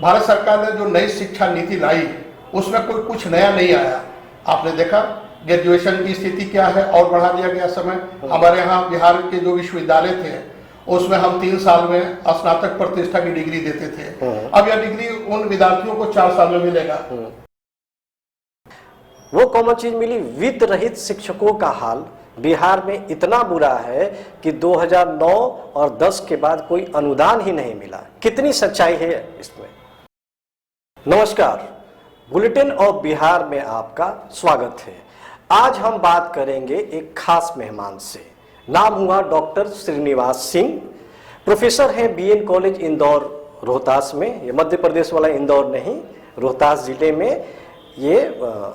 भारत सरकार ने जो नई शिक्षा नीति लाई उसमें कोई कुछ नया नहीं आया। आपने देखा ग्रेजुएशन की स्थिति क्या है और बढ़ा दिया गया समय। हमारे यहाँ बिहार के जो विश्वविद्यालय थे उसमें हम 3 साल में स्नातक प्रतिष्ठा की डिग्री देते थे। अब यह डिग्री उन विद्यार्थियों को 4 साल में मिलेगा। वो कॉमन चीज मिली, वित्त रहित शिक्षकों का हाल बिहार में इतना बुरा है कि 2009 और 10 के बाद कोई अनुदान ही नहीं मिला। कितनी सच्चाई है इसमें? नमस्कार, बुलेटिन ऑफ बिहार में आपका स्वागत है। आज हम बात करेंगे एक खास मेहमान से। नाम हुआ डॉक्टर श्रीनिवास सिंह। प्रोफेसर हैं बीएन कॉलेज इंदौर रोहतास में। ये मध्य प्रदेश वाला इंदौर नहीं, रोहतास जिले में ये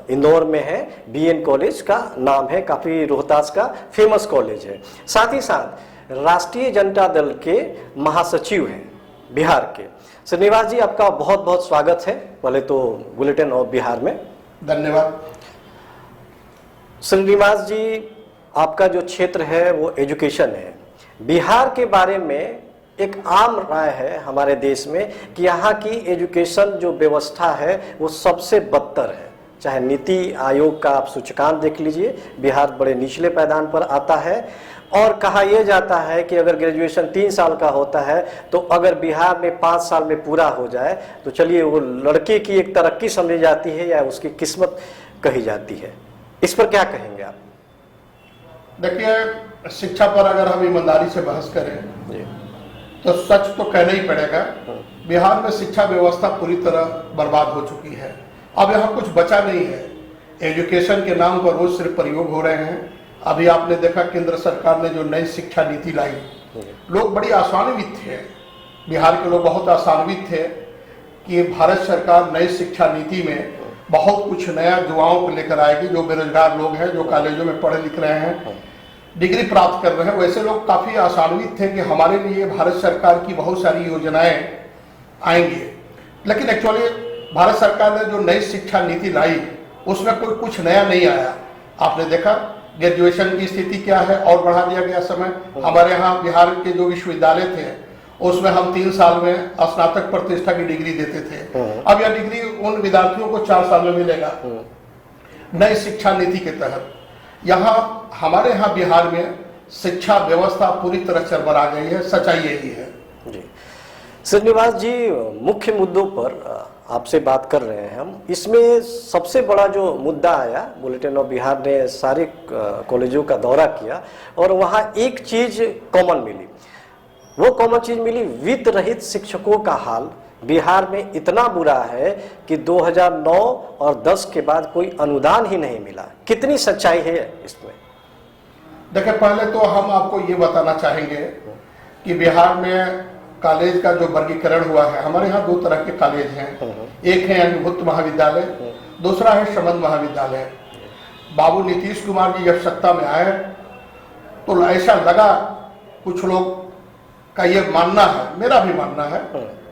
इंदौर में है। बीएन कॉलेज का नाम है, काफ़ी रोहतास का फेमस कॉलेज है। साथ ही साथ राष्ट्रीय जनता दल के महासचिव हैं बिहार के। श्रीनिवास जी, आपका बहुत बहुत स्वागत है पहले तो बुलेटिन ऑफ बिहार में। धन्यवाद। श्रीनिवास जी, आपका जो क्षेत्र है वो एजुकेशन है। बिहार के बारे में एक आम राय है हमारे देश में कि यहाँ की एजुकेशन जो व्यवस्था है वो सबसे बदतर है। चाहे नीति आयोग का आप सूचकांक देख लीजिए, बिहार बड़े निचले पायदान पर आता है। और कहा यह जाता है कि अगर ग्रेजुएशन 3 साल का होता है तो अगर बिहार में 5 साल में पूरा हो जाए तो चलिए वो लड़के की एक तरक्की समझी जाती है या उसकी किस्मत कही जाती है। इस पर क्या कहेंगे आप? देखिए, शिक्षा पर अगर हम ईमानदारी से बहस करें तो सच तो कहना ही पड़ेगा। बिहार में शिक्षा व्यवस्था पूरी तरह बर्बाद हो चुकी है। अब यहाँ कुछ बचा नहीं है। एजुकेशन के नाम पर रोज सिर्फ प्रयोग हो रहे हैं। अभी आपने देखा केंद्र सरकार ने जो नई शिक्षा नीति लाई, लोग बड़ी आशान्वित थे, बिहार के लोग बहुत आशान्वित थे कि भारत सरकार नई शिक्षा नीति में बहुत कुछ नया युवाओं को लेकर आएगी। जो बेरोजगार लोग हैं, जो कॉलेजों में पढ़े लिख रहे हैं, डिग्री प्राप्त कर रहे हैं, वैसे लोग काफ़ी आशान्वित थे कि हमारे लिए भारत सरकार की बहुत सारी योजनाएं आएंगी। लेकिन एक्चुअली भारत सरकार ने जो नई शिक्षा नीति लाई उसमें कोई कुछ नया नहीं आया। आपने देखा ग्रेजुएशन की स्थिति क्या है और बढ़ा दिया गया समय। हमारे यहाँ बिहार के जो विश्वविद्यालय थे उसमें हम 3 साल में स्नातक प्रतिष्ठा की डिग्री देते थे। अब यह डिग्री उन विद्यार्थियों को 4 साल में मिलेगा नई शिक्षा नीति के तहत। यहाँ हमारे यहाँ बिहार में शिक्षा व्यवस्था पूरी तरह चरमरा गई है। सच्चाई यही है जी। श्रीनिवास जी, मुख्य मुद्दों पर आपसे बात कर रहे हैं हम। इसमें सबसे बड़ा जो मुद्दा आया, बुलेटिन ऑफ बिहार ने सारे कॉलेजों का दौरा किया और वहाँ एक चीज कॉमन मिली। वो कॉमन चीज मिली, वित्त रहित शिक्षकों का हाल बिहार में इतना बुरा है कि 2009 और 10 के बाद कोई अनुदान ही नहीं मिला। कितनी सच्चाई है इसमें? देखिए, पहले तो हम आपको ये बताना चाहेंगे कि बिहार में कॉलेज का जो वर्गीकरण हुआ है, हमारे यहाँ 2 तरह के कॉलेज हैं। एक है अनुभूत महाविद्यालय, दूसरा है संबंध महाविद्यालय। बाबू नीतीश कुमार जी जब सत्ता में आए तो ऐसा लगा, कुछ लोग का ये मानना है, मेरा भी मानना है,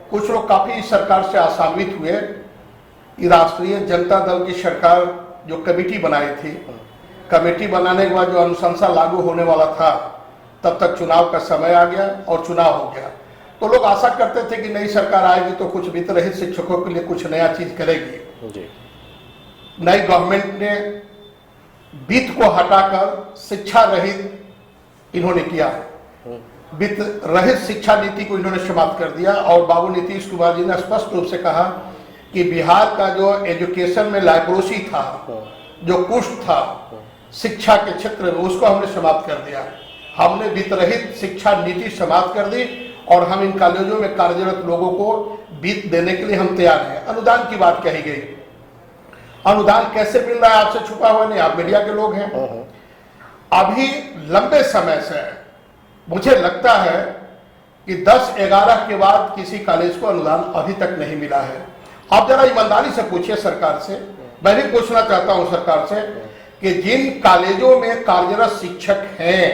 कुछ लोग काफी सरकार से आशान्वित हुए कि राष्ट्रीय जनता दल की सरकार जो कमेटी बनाई थी, कमेटी बनाने के बाद जो अनुशंसा लागू होने वाला था, तब तक चुनाव का समय आ गया और चुनाव हो गया। तो लोग आशा करते थे कि नई सरकार आएगी तो कुछ वित्त रहित शिक्षकों के लिए कुछ नया चीज करेगी। नई गवर्नमेंट ने वित्त को हटाकर शिक्षा रहित इन्होंने किया। वित्त रहित शिक्षा नीति को इन्होंने समाप्त कर दिया और बाबू नीतीश कुमार जी ने स्पष्ट रूप से कहा कि बिहार का जो एजुकेशन में लाइब्रोसी था, जो कुष्ठ था शिक्षा के क्षेत्र में, उसको हमने समाप्त कर दिया। हमने वित्त रहित शिक्षा नीति समाप्त कर दी और हम इन कॉलेजों में कार्यरत लोगों को वित्त देने के लिए हम तैयार हैं। अनुदान की बात कही गई। अनुदान कैसे मिल रहा है आपसे छुपा हुआ नहीं, आप मीडिया के लोग हैं। अभी लंबे समय से मुझे लगता है कि 10-11 के बाद किसी कॉलेज को अनुदान अभी तक नहीं मिला है। आप जरा ईमानदारी से पूछिए सरकार से, मैं भी पूछना चाहता हूं सरकार से कि जिन कॉलेजों में कार्यरत शिक्षक हैं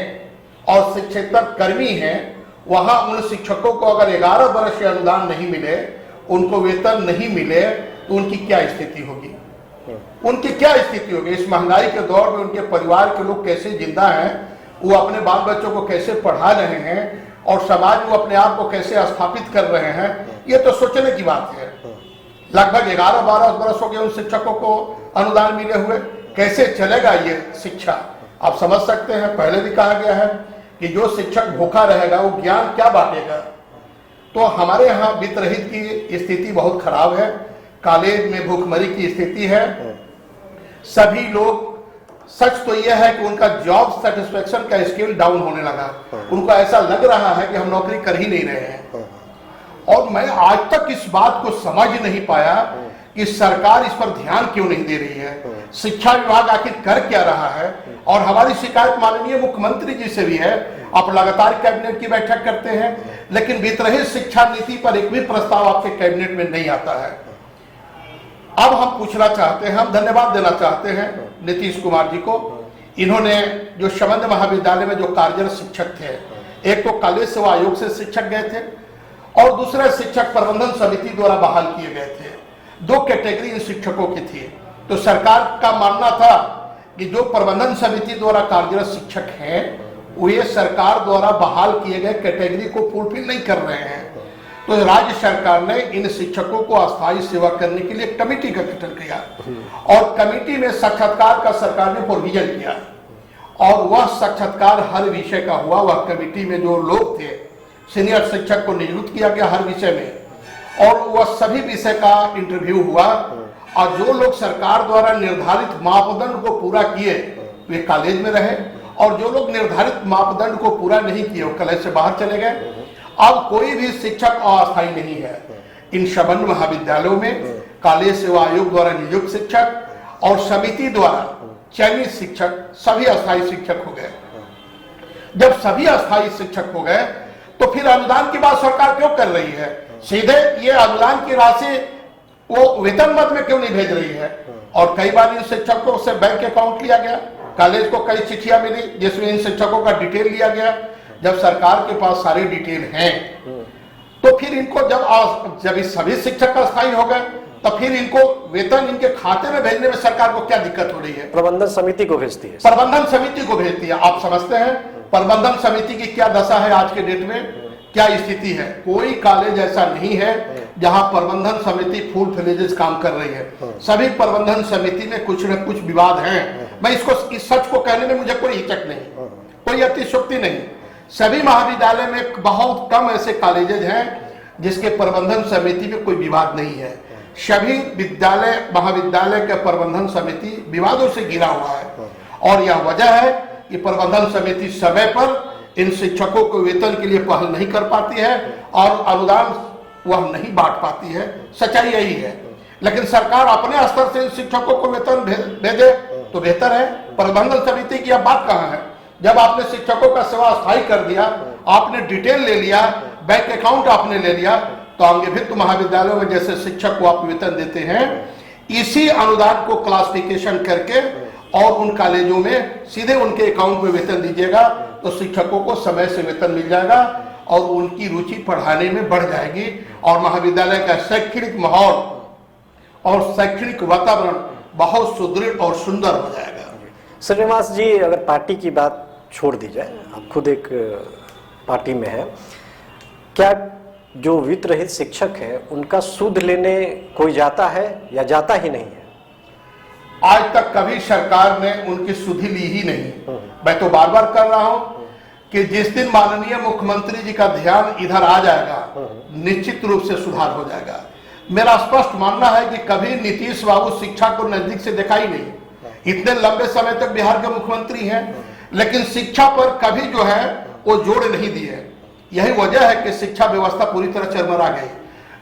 और शिक्षक कर्मी हैं, वहां उन शिक्षकों को अगर 11 वर्ष से अनुदान नहीं मिले, उनको वेतन नहीं मिले, तो उनकी क्या स्थिति होगी? उनकी क्या स्थिति होगी? इस महंगाई के दौर में उनके परिवार के लोग कैसे जिंदा हैं, वो अपने बाल बच्चों को कैसे पढ़ा रहे हैं और समाज में अपने आप को कैसे स्थापित कर रहे हैं, ये तो सोचने की बात है। लगभग 11-12 बरस हो गए उन शिक्षकों को अनुदान मिले हुए। कैसे चलेगा ये शिक्षा, आप समझ सकते हैं। पहले भी कहा गया है कि जो शिक्षक भूखा रहेगा वो ज्ञान क्या बांटेगा। तो हमारे यहाँ वित्त रहित की स्थिति बहुत खराब है, कॉलेज में भूखमरी की स्थिति है। सभी लोग, सच तो यह है कि उनका जॉब सेटिस्फेक्शन का स्केल डाउन होने लगा। उनको ऐसा लग रहा है कि हम नौकरी कर ही नहीं रहे हैं। और मैं आज तक इस बात को समझ नहीं पाया कि सरकार इस पर ध्यान क्यों नहीं दे रही है। शिक्षा विभाग आखिर कर क्या रहा है। और हमारी शिकायत माननीय मुख्यमंत्री जी से भी है। आप लगातार कैबिनेट की बैठक करते हैं, लेकिन वित्त रहित शिक्षा नीति पर एक भी प्रस्ताव आपके कैबिनेट में नहीं आता है। अब हम पूछना चाहते हैं, हम धन्यवाद देना चाहते हैं नीतीश कुमार जी को। इन्होंने जो संबंध महाविद्यालय में जो कार्यरत शिक्षक थे, एक तो कॉलेज सेवा आयोग से शिक्षक गए थे और दूसरे शिक्षक प्रबंधन समिति द्वारा बहाल किए गए थे। 2 कैटेगरी इन शिक्षकों की थी। तो सरकार का मानना था कि जो प्रबंधन समिति द्वारा कार्यरत शिक्षक हैं वे सरकार द्वारा बहाल किए गए कैटेगरी को फुलफिल नहीं कर रहे हैं। तो राज्य सरकार ने इन शिक्षकों को अस्थायी सेवा करने के लिए कमेटी का गठन किया और कमेटी में साक्षात्कार का सरकार ने प्रोविजन किया और वह साक्षात्कार हर विषय का हुआ। वह कमेटी में जो लोग थे, सीनियर शिक्षक को नियुक्त किया गया हर विषय में और वह सभी विषय का इंटरव्यू हुआ और जो लोग सरकार द्वारा निर्धारित मापदंड को पूरा किए वे कॉलेज में रहे और जो लोग निर्धारित मापदंड को पूरा नहीं किए वो कॉलेज से बाहर चले गए। अब कोई भी शिक्षक अस्थायी नहीं है। इन संबंध महाविद्यालयों में कॉलेज सेवा आयोग द्वारा नियुक्त शिक्षक और समिति द्वारा चयनित शिक्षक सभी अस्थायी शिक्षक हो गए। जब सभी अस्थायी शिक्षक हो गए तो फिर अनुदान की बात सरकार क्यों कर रही है? सीधे ये अनुदान की राशि वो वेतन मद में क्यों नहीं भेज रही है? और कई बार इन शिक्षकों से बैंक अकाउंट लिया गया, कॉलेज को कई चिट्ठियां मिली जिसमें इन शिक्षकों का डिटेल लिया गया। जब सरकार के पास सारी डिटेल हैं तो फिर इनको जब सभी शिक्षक अस्थायी हो गए तो फिर इनको वेतन इनके खाते में भेजने में सरकार को क्या दिक्कत हो रही है? प्रबंधन समिति को भेजती है। प्रबंधन समिति को भेजती है। आप समझते हैं प्रबंधन समिति की क्या दशा है आज के डेट में, क्या स्थिति है? कोई कॉलेज ऐसा नहीं है जहां प्रबंधन समिति फुल फ्लेजेस काम कर रही है। सभी प्रबंधन समिति में कुछ न कुछ विवाद हैं। मैं इस सच को कहने में मुझे कोई हिचक नहीं, कोई अतिशयोक्ति नहीं। सभी महाविद्यालय में बहुत कम ऐसे कॉलेजेज हैं जिसके प्रबंधन समिति में कोई विवाद नहीं है। सभी विद्यालय महाविद्यालय के प्रबंधन समिति विवादों से घिरा हुआ है और यह वजह है कि प्रबंधन समिति समय पर इन शिक्षकों को वेतन के लिए पहल नहीं कर पाती है और अनुदान वह नहीं बांट पाती है। सच्चाई यही है। लेकिन सरकार अपने स्तर से इन शिक्षकों को वेतन भेजे तो बेहतर है। प्रबंधन समिति की अब बात कहाँ है? जब आपने शिक्षकों का सेवा अस्थायी कर दिया, आपने डिटेल ले लिया, बैंक अकाउंट आपने ले लिया, तो अंगीभूत महाविद्यालयों में जैसे शिक्षक को आप वेतन देते हैं इसी अनुदान को क्लासिफिकेशन करके और उन कॉलेजों में सीधे उनके अकाउंट में वेतन दीजिएगा तो शिक्षकों को समय से वेतन मिल जाएगा और उनकी रुचि पढ़ाने में बढ़ जाएगी और महाविद्यालय का शैक्षणिक माहौल और शैक्षणिक वातावरण बहुत सुदृढ़ और सुंदर हो जाएगा। श्रीनिवास जी, अगर पार्टी की बात छोड़ दी जाए, आप खुद एक पार्टी में हैं, क्या जो वित्त रहित शिक्षक है उनका सूद लेने कोई जाता है या जाता ही नहीं है? आज तक कभी सरकार ने उनकी सुधि ली ही नहीं। मैं तो बार बार कर रहा हूं कि जिस दिन माननीय मुख्यमंत्री जी का ध्यान इधर आ जाएगा निश्चित रूप से सुधार हो जाएगा। मेरा स्पष्ट मानना है कि कभी नीतीश बाबू शिक्षा को नजदीक से देखा ही नहीं। इतने लंबे समय तक बिहार के मुख्यमंत्री हैं लेकिन शिक्षा पर कभी जो है वो जोड़ नहीं दिए। यही वजह है कि शिक्षा व्यवस्था पूरी तरह चरमरा गई।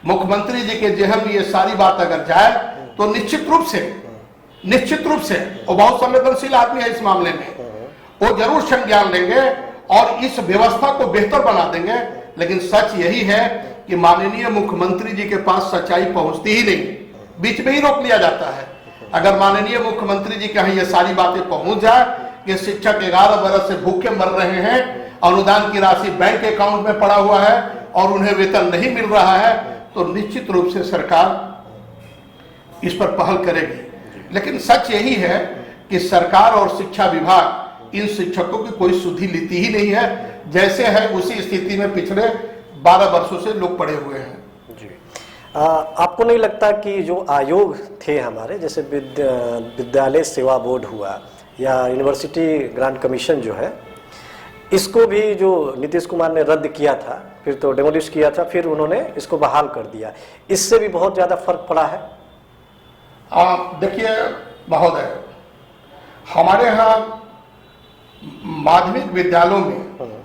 मुख्यमंत्री जी के जेहन में ये सारी बात अगर जाए तो निश्चित रूप से वो बहुत संवेदनशील आदमी है इस मामले में, वो जरूर संज्ञान लेंगे और इस व्यवस्था को बेहतर बना देंगे। लेकिन सच यही है कि माननीय मुख्यमंत्री जी के पास सच्चाई पहुंचती ही नहीं, बीच में ही रोक लिया जाता है। अगर माननीय मुख्यमंत्री जी के यहाँ ये सारी बातें पहुंच जाए कि शिक्षक 11 बरस से भूखे मर रहे हैं, अनुदान की राशि बैंक अकाउंट में पड़ा हुआ है और उन्हें वेतन नहीं मिल रहा है, तो निश्चित रूप से सरकार इस पर पहल करेगी। लेकिन सच यही है कि सरकार और शिक्षा विभाग इन शिक्षकों की कोई सुधि लेती ही नहीं है। जैसे है उसी स्थिति में पिछले 12 वर्षों से लोग पड़े हुए हैं। जी, आपको नहीं लगता कि जो आयोग थे हमारे, जैसे विद्यालय सेवा बोर्ड हुआ या यूनिवर्सिटी ग्रांट कमीशन जो है, इसको भी जो नीतीश कुमार ने रद्द किया था, फिर तो डेमोलिश किया था, फिर उन्होंने इसको बहाल कर दिया, इससे भी बहुत ज़्यादा फर्क पड़ा है? देखिए महोदय, हमारे यहाँ माध्यमिक विद्यालयों में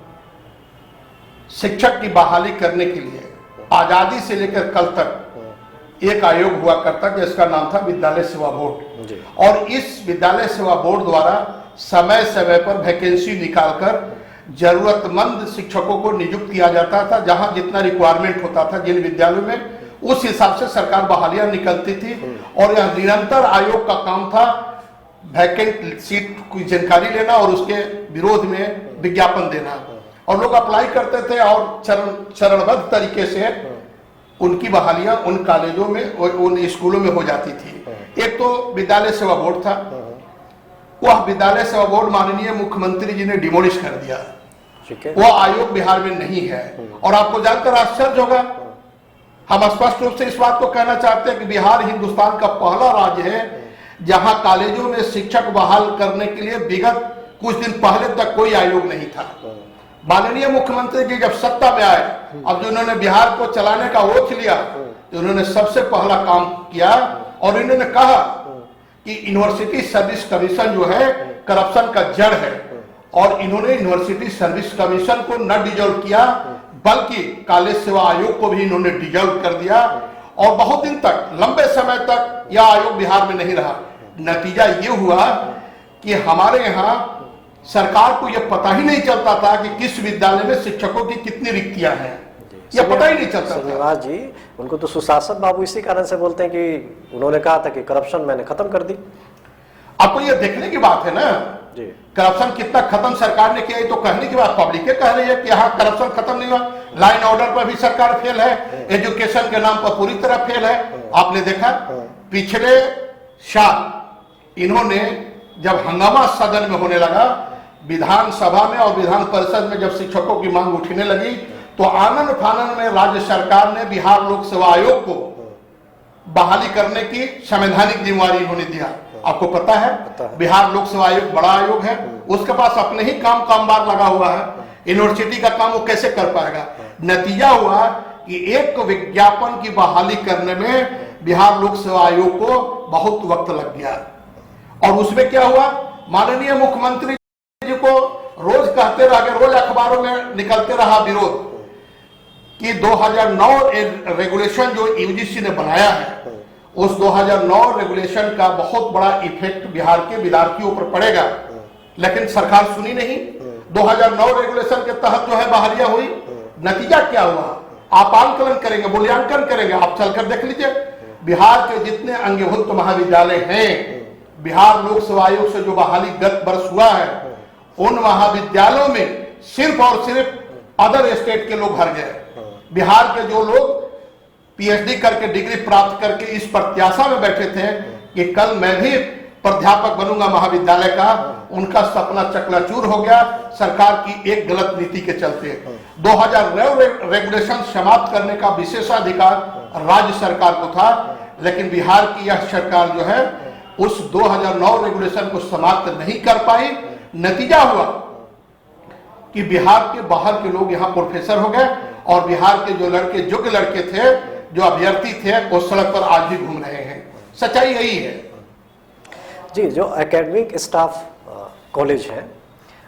शिक्षक की बहाली करने के लिए आजादी से लेकर कल तक एक आयोग हुआ करता जिसका नाम था विद्यालय सेवा बोर्ड। और इस विद्यालय सेवा बोर्ड द्वारा समय समय पर वैकेंसी निकालकर जरूरतमंद शिक्षकों को नियुक्त किया जाता था। जहां जितना रिक्वायरमेंट होता था जिन विद्यालयों में, उस हिसाब से सरकार बहालियां निकलती थी। और यह निरंतर आयोग का काम था वैकेंट सीट की जानकारी लेना और उसके विरोध में विज्ञापन देना, और लोग अप्लाई करते थे और चरणबद्ध तरीके से उनकी बहालियां उन कॉलेजों में और उन स्कूलों में हो जाती थी। एक तो विद्यालय सेवा बोर्ड था, वह विद्यालय सेवा बोर्ड माननीय मुख्यमंत्री जी ने डिमोलिश कर दिया। वह आयोग बिहार में नहीं है। और आपको जानकर आश्चर्य होगा, हम स्पष्ट रूप से इस बात को कहना चाहते हैं कि बिहार हिंदुस्तान का पहला राज्य है जहां कॉलेजों में शिक्षक बहाल करने के लिए विगत कुछ दिन पहले तक कोई आयोग नहीं था। माननीय मुख्यमंत्री जी जब सत्ता में आए, अब जो उन्होंने बिहार को चलाने का ओथ लिया, तो उन्होंने सबसे पहला काम किया और इन्होंने कहा कि यूनिवर्सिटी सर्विस कमीशन जो है करप्शन का जड़ है। और इन्होंने यूनिवर्सिटी सर्विस कमीशन को न डिजोल्व किया, बल्कि कॉलेज सेवा आयोग को भी इन्होंने डिजोल्व कर दिया। और बहुत दिन तक, लंबे समय तक यह आयोग बिहार में नहीं रहा। नतीजा ये हुआ कि हमारे यहाँ सरकार को यह पता ही नहीं चलता था कि किस विद्यालय में शिक्षकों की कितनी रिक्तियां हैं, यह पता ही नहीं चलता था। जी, उनको तो सुशासन बाबू इसी कारण से बोलते हैं कि उन्होंने कहा था कि करप्शन मैंने खत्म कर दी। आपको यह देखने की बात है ना जी, करप्शन कितना खत्म सरकार ने किया, तो कहने की बात पब्लिक कह रही है कि हाँ करप्शन खत्म नहीं हुआ। लाइन ऑर्डर पर भी सरकार फेल है, एजुकेशन के नाम पर पूरी तरह फेल है। आपने देखा पिछले साल इन्होंने जब हंगामा सदन में होने लगा, विधानसभा में और विधान परिषद में जब शिक्षकों की मांग उठने लगी, तो आनन फानन में राज्य सरकार ने बिहार लोक सेवा आयोग को बहाली करने की संवैधानिक जिम्मेवारी इन्होंने दिया। आपको पता है बिहार लोक सेवा आयोग बड़ा आयोग है, उसके पास अपने ही कामबार लगा हुआ है, यूनिवर्सिटी का काम वो कैसे कर पाएगा। नतीजा हुआ कि एक विज्ञापन की बहाली करने में बिहार लोक सेवा आयोग को बहुत वक्त लग गया। और उसमें क्या हुआ, माननीय मुख्यमंत्री जी को रोज कहते रह गए, रोज अखबारों में निकलते रहा विरोध कि 2009 रेगुलेशन जो यूजीसी ने बनाया है, उस 2009 रेगुलेशन का बहुत बड़ा इफेक्ट बिहार के विद्यार्थियों पर पड़ेगा। लेकिन सरकार सुनी नहीं। 2009 रेगुलेशन के तहत जो है बहालियां हुई। नतीजा क्या हुआ, आप आंकलन करेंगे, मूल्यांकन करेंगे, आप चलकर देख लीजिए बिहार के जितने अंगीभूत महाविद्यालय हैं, बिहार लोक सेवा आयोग से जो बहाली गत वर्ष हुआ है, उन महाविद्यालयों में सिर्फ और सिर्फ अदर स्टेट के लोग भर गए। बिहार के जो लोग पीएचडी करके डिग्री प्राप्त करके इस प्रत्याशा में बैठे थे कि कल मैं भी प्राध्यापक बनूंगा महाविद्यालय का, उनका सपना चकनाचूर हो गया सरकार की एक गलत नीति के चलते। 2009 रेगुलेशन समाप्त करने का विशेषाधिकार राज्य सरकार को था, लेकिन बिहार की यह सरकार जो है उस 2009 रेगुलेशन को समाप्त नहीं कर पाई। नतीजा हुआ कि बिहार के बाहर के लोग यहाँ प्रोफेसर हो गए और बिहार के जो लड़के, योग्य लड़के थे, जो अभ्यर्थी थे, वो सड़क पर आज भी घूम रहे हैं। सच्चाई यही है जी। जो एकेडमिक स्टाफ कॉलेज हैं,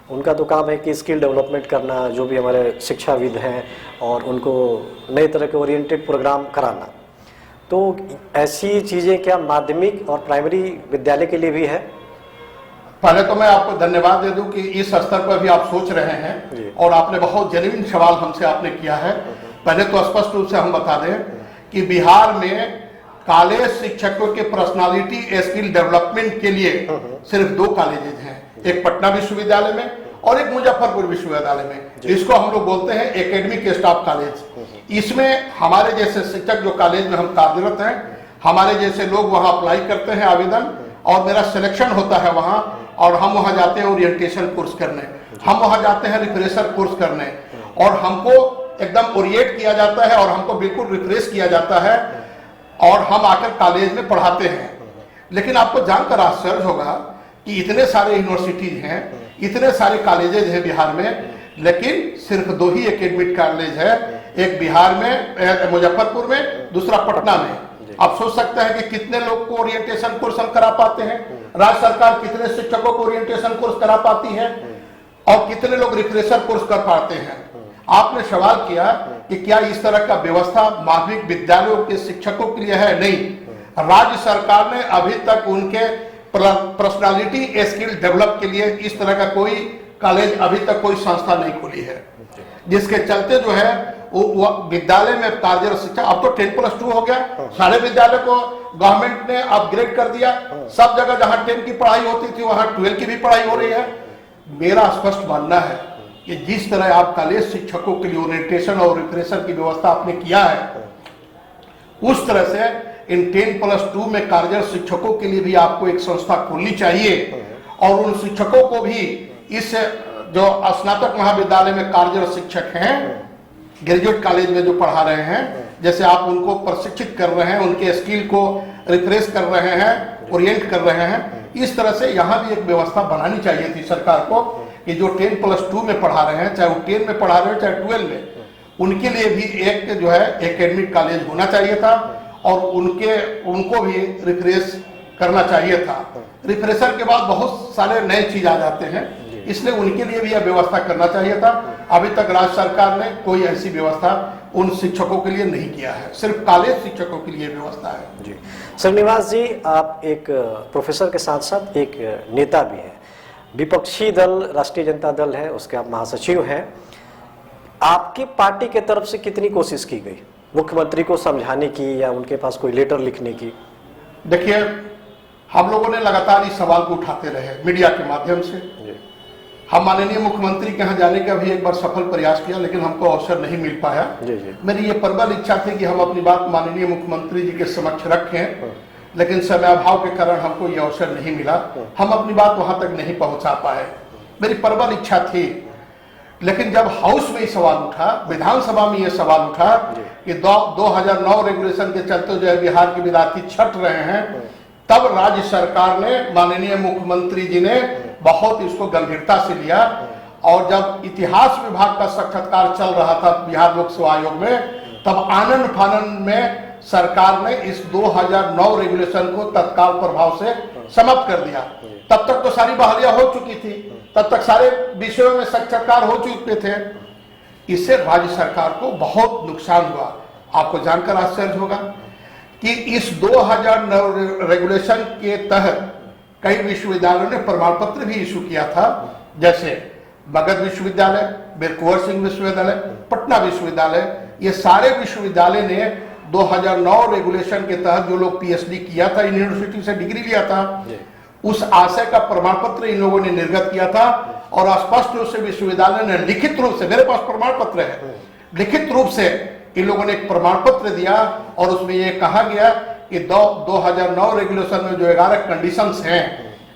उनका तो काम है कि स्किल डेवलपमेंट करना, जो भी हमारे शिक्षाविद हैं, और उनको नए तरह के ओरिएंटेड प्रोग्राम कराना। तो ऐसी चीज़ें क्या माध्यमिक और प्राइमरी विद्यालय के लिए भी है? पहले तो मैं आपको धन्यवाद दे दूं कि इस स्तर पर भी आप सोच रहे हैं और आपने बहुत जेन्युइन सवाल हमसे आपने किया है। पहले तो स्पष्ट रूप से हम बता दें कि बिहार में कॉलेज शिक्षकों के पर्सनालिटी स्किल डेवलपमेंट के लिए सिर्फ 2 कॉलेजेज हैं, एक पटना विश्वविद्यालय में और एक मुजफ्फरपुर विश्वविद्यालय में। इसको हम लोग बोलते हैं एकेडमिक स्टाफ कॉलेज। इसमें हमारे जैसे शिक्षक जो कॉलेज में हम कार्यरत हैं, हमारे जैसे लोग वहाँ अप्लाई करते हैं आवेदन, और मेरा सिलेक्शन होता है वहाँ, और हम वहाँ जाते हैं ओरिएंटेशन कोर्स करने, हम वहाँ जाते हैं रिफ्रेशर कोर्स करने, और हमको एकदम ओरिएंट किया जाता है और हमको बिल्कुल रिफ्रेश किया जाता है और हम आकर कॉलेज में पढ़ाते हैं। लेकिन आपको जानकर आश्चर्य होगा कि इतने सारे यूनिवर्सिटीज हैं, इतने सारे कॉलेजेज हैं बिहार में, लेकिन सिर्फ 2 ही एकेडमिक कॉलेज है, एक बिहार में मुजफ्फरपुर में, दूसरा पटना में। आप सोच सकते हैं कि कितने लोग को ओरिएंटेशन कोर्स हम करा पाते हैं, राज्य सरकार कितने शिक्षकों को ओरिएंटेशन कोर्स करा पाती है और कितने लोग रिफ्रेशर कोर्स कर पाते हैं। आपने सवाल किया कि क्या इस तरह का व्यवस्था माध्यमिक विद्यालयों के शिक्षकों के लिए है? नहीं, राज्य सरकार ने अभी तक उनके पर्सनालिटी स्किल डेवलप के लिए इस तरह का कोई कॉलेज, अभी तक कोई संस्था नहीं खोली है, जिसके चलते जो है वो विद्यालय में कार्यरत शिक्षा, अब तो 10+2 हो गया, सारे विद्यालय को गवर्नमेंट ने अपग्रेड कर दिया। सब जगह जहां 10 की पढ़ाई होती थी वहां 12 की भी पढ़ाई हो रही है। मेरा स्पष्ट मानना है कि जिस तरह आप कॉलेज शिक्षकों के लिए ओरिएंटेशन और रिफ्रेशर की व्यवस्था आपने किया है, उस तरह से इन 10+2 में कार्यरत शिक्षकों के लिए भी आपको एक संस्था खोलनी चाहिए और उन शिक्षकों को भी इस जो स्नातक महाविद्यालय में कार्यरत शिक्षक हैं, ग्रेजुएट कॉलेज में जो पढ़ा रहे हैं, जैसे आप उनको प्रशिक्षित कर रहे हैं, उनके स्किल को रिफ्रेश कर रहे हैं, ओरिएंट कर रहे हैं, इस तरह से यहाँ भी एक व्यवस्था बनानी चाहिए थी सरकार को कि जो 10+2 में पढ़ा रहे हैं, चाहे वो 10 में पढ़ा रहे हो चाहे 12 में, उनके लिए भी एक जो है एकेडमिक कॉलेज होना चाहिए था और उनको भी रिफ्रेश करना चाहिए था। रिफ्रेशर के बाद बहुत सारे नए चीज आ जाते हैं, इसलिए उनके लिए भी यह व्यवस्था करना चाहिए था। अभी तक राज्य सरकार ने कोई ऐसी व्यवस्था उन शिक्षकों के लिए नहीं किया है, सिर्फ कॉलेज शिक्षकों के लिए व्यवस्था है। जी श्रीनिवास जी, आप एक प्रोफेसर के साथ साथ एक नेता भी हैं, विपक्षी दल राष्ट्रीय जनता दल है, उसके आप महासचिव हैं। आपकी पार्टी के तरफ से कितनी कोशिश की गई मुख्यमंत्री को समझाने की या उनके पास कोई लेटर लिखने की? देखिए, हम लोगों ने लगातार इस सवाल को उठाते रहे मीडिया के माध्यम से। हम माननीय मुख्यमंत्री के यहाँ जाने का भी एक बार सफल प्रयास किया, लेकिन हमको अवसर नहीं मिल पाया। मेरी ये प्रबल इच्छा थी कि हम अपनी बात माननीय मुख्यमंत्री जी के समक्ष रखें, लेकिन समयाभाव के कारण हमको ये अवसर नहीं मिला, हम अपनी बात वहां तक नहीं पहुंचा पाए। मेरी प्रबल इच्छा थी, लेकिन जब हाउस में ये सवाल उठा, विधानसभा में ये सवाल उठा कि 2009 रेगुलेशन के चलते जो है बिहार के विद्यार्थी छट रहे हैं, तब राज्य सरकार ने, माननीय मुख्यमंत्री जी ने बहुत इसको गंभीरता से लिया और जब इतिहास विभाग का साक्षात्कार चल रहा था बिहार लोक सेवा आयोग में, तब आनंद फानन में सरकार ने इस 2009 रेगुलेशन को तत्काल प्रभाव से समाप्त कर दिया। तब तक तो सारी बहालियां हो चुकी थी, तब तक सारे विषयों में साक्षात्कार हो चुके थे। इससे राज्य सरकार को बहुत नुकसान हुआ। आपको जानकर आश्चर्य होगा कि इस 2009 रेगुलेशन के तहत कई विश्वविद्यालयों ने प्रमाण पत्र भी इशू किया था, जैसे मगध विश्वविद्यालय, वीर कुंवर सिंह विश्वविद्यालय, पटना विश्वविद्यालय। ये सारे विश्वविद्यालय ने 2009 रेगुलेशन के तहत जो लोग पीएचडी किया था, यूनिवर्सिटी से डिग्री लिया था, उस आशय का प्रमाण पत्र इन लोगों ने निर्गत किया था और स्पष्ट रूप से विश्वविद्यालय ने लिखित रूप से, मेरे पास प्रमाण पत्र है, लिखित रूप से इन लोगों ने एक प्रमाण पत्र दिया और उसमें यह कहा गया कि 2009 रेगुलेशन में जो 11 कंडीशंस हैं,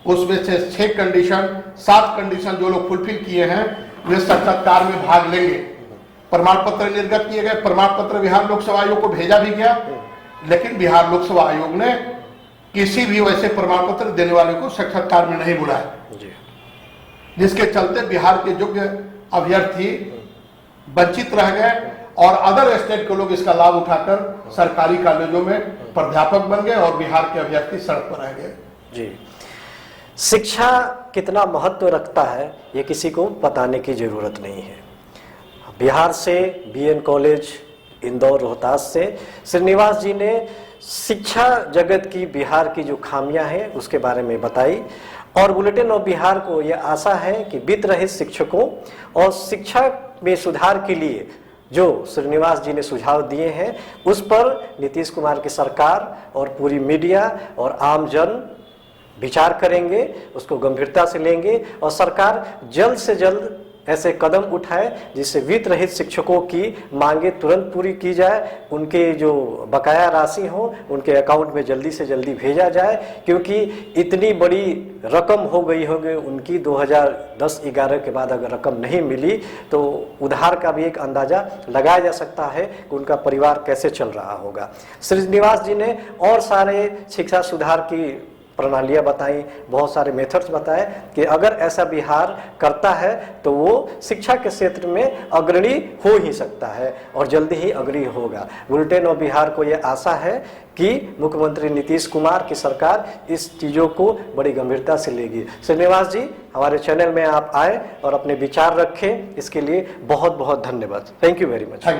उसमें से 6 कंडीशन, 7 कंडीशन जो लोग फुलफिल किए हैं वे साक्षात्कार में भाग लेंगे। प्रमाण पत्र निर्गत किए गए, प्रमाण पत्र बिहार लोक सेवा आयोग को भेजा भी गया, लेकिन बिहार लोक सेवा आयोग ने किसी भी वैसे प्रमाण पत्र देने वाले को साक्षात्कार में नहीं बुलाया, जिसके चलते बिहार के योग्य अभ्यर्थी वंचित रह गए और अदर स्टेट के लोग इसका लाभ उठाकर सरकारी कॉलेजों में प्राध्यापक बन गए और बिहार के अभ्यर्थी सड़क पर रह गए। जी, शिक्षा कितना महत्व रखता है ये किसी को बताने की जरूरत नहीं है। बिहार से बीएन कॉलेज, इंदौर, रोहतास से श्रीनिवास जी ने शिक्षा जगत की बिहार की जो खामियां हैं उसके बारे में बताई और बुलेटिन ऑफ बिहार को यह आशा है कि वित्त रहित शिक्षकों और शिक्षा में सुधार के लिए जो श्रीनिवास जी ने सुझाव दिए हैं उस पर नीतीश कुमार की सरकार और पूरी मीडिया और आम जन विचार करेंगे, उसको गंभीरता से लेंगे और सरकार जल्द से जल्द ऐसे कदम उठाए जिससे वित्त रहित शिक्षकों की मांगे तुरंत पूरी की जाए, उनके जो बकाया राशि हो उनके अकाउंट में जल्दी से जल्दी भेजा जाए, क्योंकि इतनी बड़ी रकम हो गई होगी उनकी 2010-11 के बाद अगर रकम नहीं मिली तो उधार का भी एक अंदाजा लगाया जा सकता है कि उनका परिवार कैसे चल रहा होगा। श्रीनिवास जी ने और सारे शिक्षा सुधार की प्रणालियाँ बताई, बहुत सारे मेथड्स बताए कि अगर ऐसा बिहार करता है तो वो शिक्षा के क्षेत्र में अग्रणी हो ही सकता है और जल्दी ही अग्रणी होगा। बुलेटिन ऑफ बिहार को ये आशा है कि मुख्यमंत्री नीतीश कुमार की सरकार इस चीज़ों को बड़ी गंभीरता से लेगी। श्रीनिवास जी, हमारे चैनल में आप आए और अपने विचार रखें, इसके लिए बहुत बहुत धन्यवाद। Thank you very much.